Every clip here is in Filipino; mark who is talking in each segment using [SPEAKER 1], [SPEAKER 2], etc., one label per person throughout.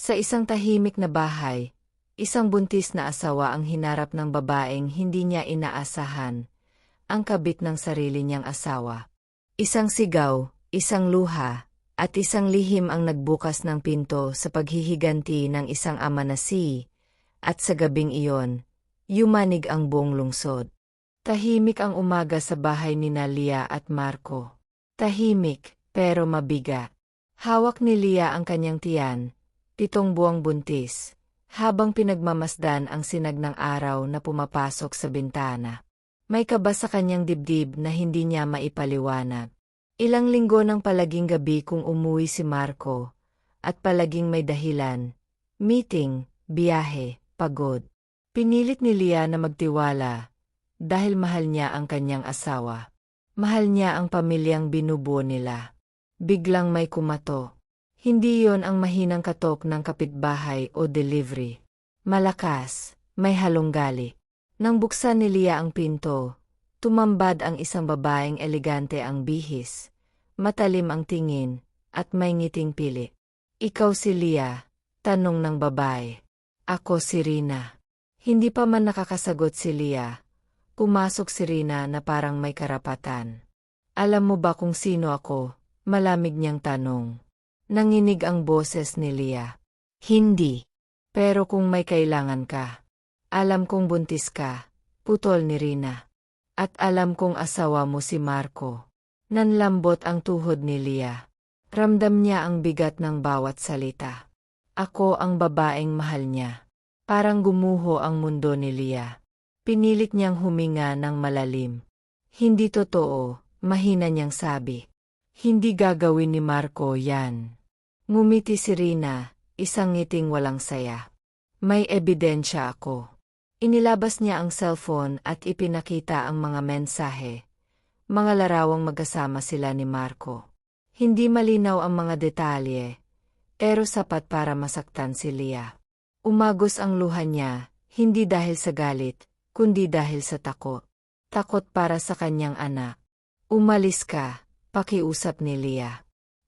[SPEAKER 1] Sa isang tahimik na bahay, isang buntis na asawa ang hinarap ng babaeng hindi niya inaasahan, ang kabit ng sarili niyang asawa. Isang sigaw, isang luha, at isang lihim ang nagbukas ng pinto sa paghihiganti ng isang ama na at sa gabing iyon, yumanig ang buong lungsod. Tahimik ang umaga sa bahay ni Lia at Marco. Tahimik, pero mabigat. Hawak ni Lia ang kanyang tiyan, 7 buwang buntis, habang pinagmamasdan ang sinag ng araw na pumapasok sa bintana. May kaba sa kanyang dibdib na hindi niya maipaliwanag. Ilang linggo ng palaging gabi kung umuwi si Marco, at palaging may dahilan, meeting, biyahe, pagod. Pinilit ni Lia na magtiwala, dahil mahal niya ang kanyang asawa. Mahal niya ang pamilyang binubuo nila. Biglang may kumato. Hindi yon ang mahinang katok ng kapitbahay o delivery. Malakas, may halong gali. Nang buksan ni Lia ang pinto, tumambad ang isang babaeng elegante ang bihis, matalim ang tingin, at may ngiting pili. "Ikaw si Lia?" tanong ng babae. "Ako si Rina." Hindi pa man nakakasagot si Lia, pumasok si Rina na parang may karapatan. "Alam mo ba kung sino ako?" malamig niyang tanong. Nanginig ang boses ni Lia. "Hindi. Pero kung may kailangan ka." "Alam kong buntis ka," putol ni Rina. "At alam kong asawa mo si Marco." Nanlambot ang tuhod ni Lia. Ramdam niya ang bigat ng bawat salita. Ako ang babaeng mahal niya. Parang gumuho ang mundo ni Lia. Pinilit niyang huminga ng malalim. "Hindi totoo," mahina niyang sabi. "Hindi gagawin ni Marco yan." Ngumiti si Rina, isang ngiting walang saya. "May ebidensya ako." Inilabas niya ang cellphone at ipinakita ang mga mensahe. Mga larawang magkasama sila ni Marco. Hindi malinaw ang mga detalye, pero sapat para masaktan si Lia. Umagos ang luha niya, hindi dahil sa galit, kundi dahil sa takot. Takot para sa kanyang anak. "Umalis ka," pakiusap ni Lia.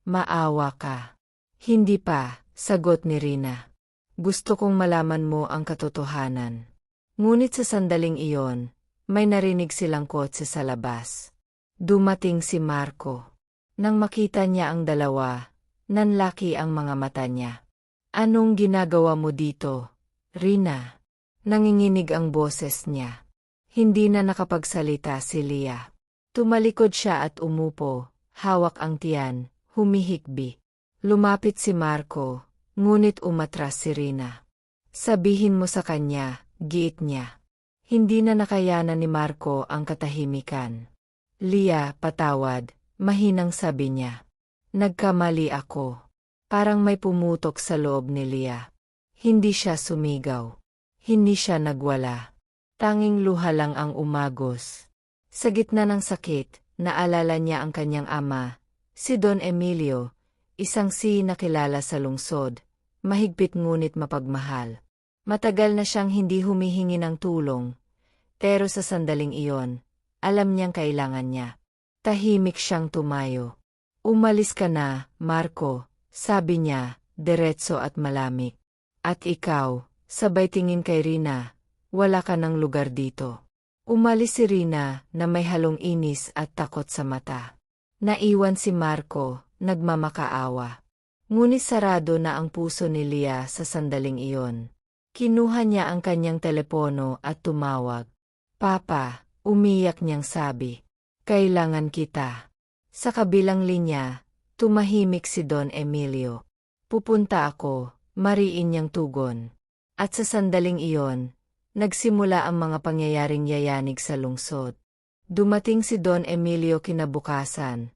[SPEAKER 1] "Maawa ka." "Hindi pa," sagot ni Rina. "Gusto kong malaman mo ang katotohanan." Ngunit sa sandaling iyon, may narinig silang kotse sa labas. Dumating si Marco. Nang makita niya ang dalawa, nanlaki ang mga mata niya. "Anong ginagawa mo dito, Rina?" Nanginginig ang boses niya. Hindi na nakapagsalita si Lia. Tumalikod siya at umupo, hawak ang tiyan, humihikbi. Lumapit si Marco, ngunit umatras si Rina. "Sabihin mo sa kanya," giit niya. Hindi na nakayanan ni Marco ang katahimikan. "Lia, patawad," mahinang sabi niya. "Nagkamali ako." Parang may pumutok sa loob ni Lia. Hindi siya sumigaw. Hindi siya nagwala. Tanging luha lang ang umagos. Sa gitna ng sakit, naalala niya ang kanyang ama, si Don Emilio, isang na kilala sa lungsod, mahigpit ngunit mapagmahal. Matagal na siyang hindi humihingi ng tulong, pero sa sandaling iyon, alam niyang kailangan niya. Tahimik siyang tumayo. "Umalis ka na, Marco," sabi niya, diretso at malamig. "At ikaw," sabay tingin kay Rina, "wala ka ng lugar dito." Umalis si Rina na may halong inis at takot sa mata. Naiwan si Marco, nagmamakaawa. Ngunit sarado na ang puso ni Lia sa sandaling iyon. Kinuha niya ang kanyang telepono at tumawag. "Papa," umiyak niyang sabi. "Kailangan kita." Sa kabilang linya, tumahimik si Don Emilio. "Pupunta ako," mariin niyang tugon. At sa sandaling iyon, nagsimula ang mga pangyayaring yayanig sa lungsod. Dumating si Don Emilio kinabukasan.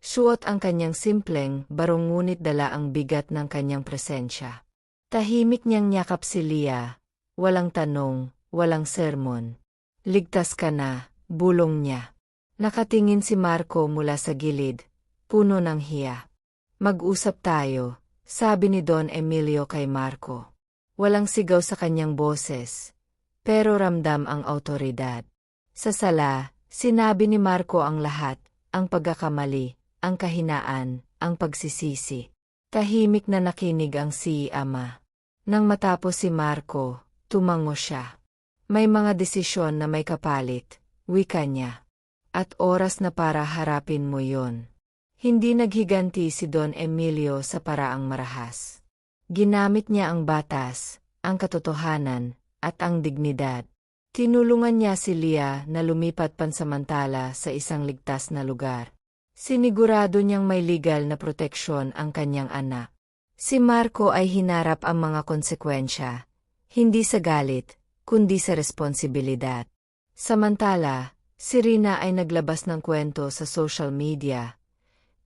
[SPEAKER 1] Suot ang kanyang simpleng barong ngunit dala ang bigat ng kanyang presensya. Tahimik niyang yakap si Lia, walang tanong, walang sermon. "Ligtas ka na," bulong niya. Nakatingin si Marco mula sa gilid, puno ng hiya. "Mag-usap tayo," sabi ni Don Emilio kay Marco. Walang sigaw sa kanyang boses, pero ramdam ang awtoridad. Sa sala, sinabi ni Marco ang lahat, ang pagkakamali, ang kahinaan, ang pagsisisi. Tahimik na nakinig ang si ama. Nang matapos si Marco, tumango siya. May mga desisyon na may kapalit, wika niya. At oras na para harapin mo yon. Hindi naghiganti si Don Emilio sa paraang marahas. Ginamit niya ang batas, ang katotohanan, at ang dignidad. Tinulungan niya si Lia na lumipat pansamantala sa isang ligtas na lugar. Sinigurado niyang may legal na proteksyon ang kanyang anak. Si Marco ay hinarap ang mga konsekwensya, hindi sa galit, kundi sa responsibilidad. Samantala, si Rina ay naglabas ng kwento sa social media.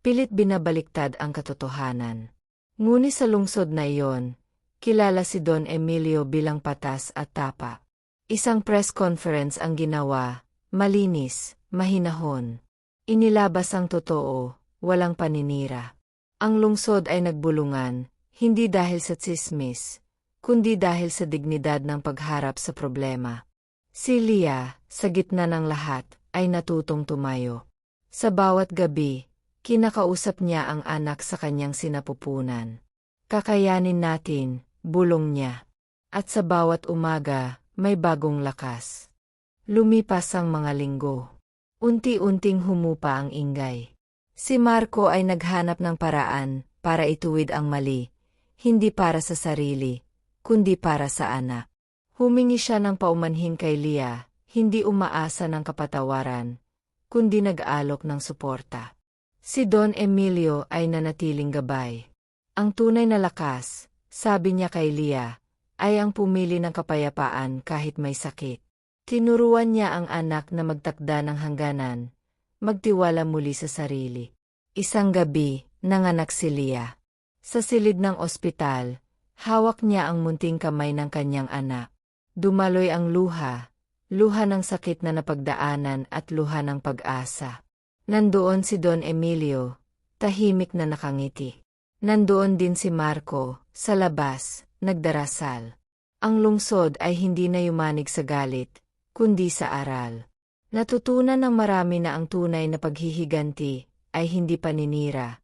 [SPEAKER 1] Pilit binabaliktad ang katotohanan. Ngunit sa lungsod na iyon, kilala si Don Emilio bilang patas at tapa. Isang press conference ang ginawa, malinis, mahinahon. Inilabas ang totoo, walang paninira. Ang lungsod ay nagbulungan, hindi dahil sa tsismis, kundi dahil sa dignidad ng pagharap sa problema. Si Lia, sa gitna ng lahat, ay natutong tumayo. Sa bawat gabi, kinakausap niya ang anak sa kanyang sinapupunan. Kakayanin natin, bulong niya. At sa bawat umaga, may bagong lakas. Lumipas ang mga linggo. Unti-unting humupa ang ingay. Si Marco ay naghanap ng paraan para ituwid ang mali, hindi para sa sarili, kundi para sa anak. Humingi siya ng paumanhin kay Lia, hindi umaasa ng kapatawaran, kundi nag-alok ng suporta. Si Don Emilio ay nanatiling gabay. Ang tunay na lakas, sabi niya kay Lia, ay ang pumili ng kapayapaan kahit may sakit. Tinuruan niya ang anak na magtakda ng hangganan, magtiwala muli sa sarili. Isang gabi, nanganak si Lia. Sa silid ng ospital, hawak niya ang munting kamay ng kanyang anak. Dumaloy ang luha, luha ng sakit na napagdaanan at luha ng pag-asa. Nandoon si Don Emilio, tahimik na nakangiti. Nandoon din si Marco, sa labas, nagdarasal. Ang lungsod ay hindi na yumanig sa galit, kundi sa aral. Natutunan ng marami na ang tunay na paghihiganti ay hindi paninira,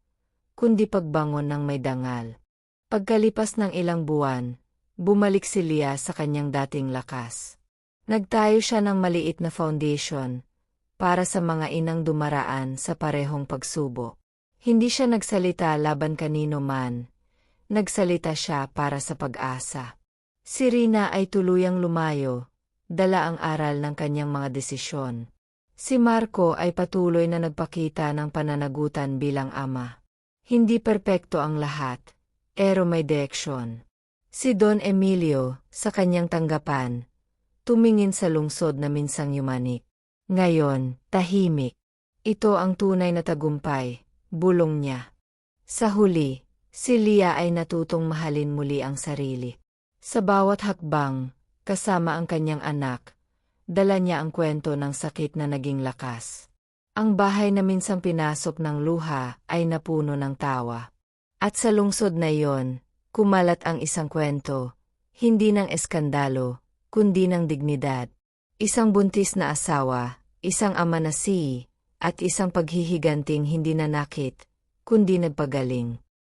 [SPEAKER 1] kundi pagbangon ng may dangal. Pagkalipas ng ilang buwan, bumalik si Lia sa kanyang dating lakas. Nagtayo siya ng maliit na foundation para sa mga inang dumaraan sa parehong pagsubok. Hindi siya nagsalita laban kanino man, nagsalita siya para sa pag-asa. Si Rina ay tuluyang lumayo, dala ang aral ng kanyang mga desisyon. Si Marco ay patuloy na nagpakita ng pananagutan bilang ama. Hindi perpekto ang lahat, pero may direksyon. Si Don Emilio, sa kanyang tanggapan, tumingin sa lungsod na minsang yumanik. Ngayon, tahimik. Ito ang tunay na tagumpay, bulong niya. Sa huli, si Lia ay natutong mahalin muli ang sarili. Sa bawat hakbang, kasama ang kanyang anak, dala niya ang kwento ng sakit na naging lakas. Ang bahay na minsang pinasok ng luha ay napuno ng tawa. At sa lungsod na iyon, kumalat ang isang kwento, hindi ng eskandalo, kundi ng dignidad. Isang buntis na asawa, isang ama na at isang paghihiganting hindi nanakit, kundi nagpagaling.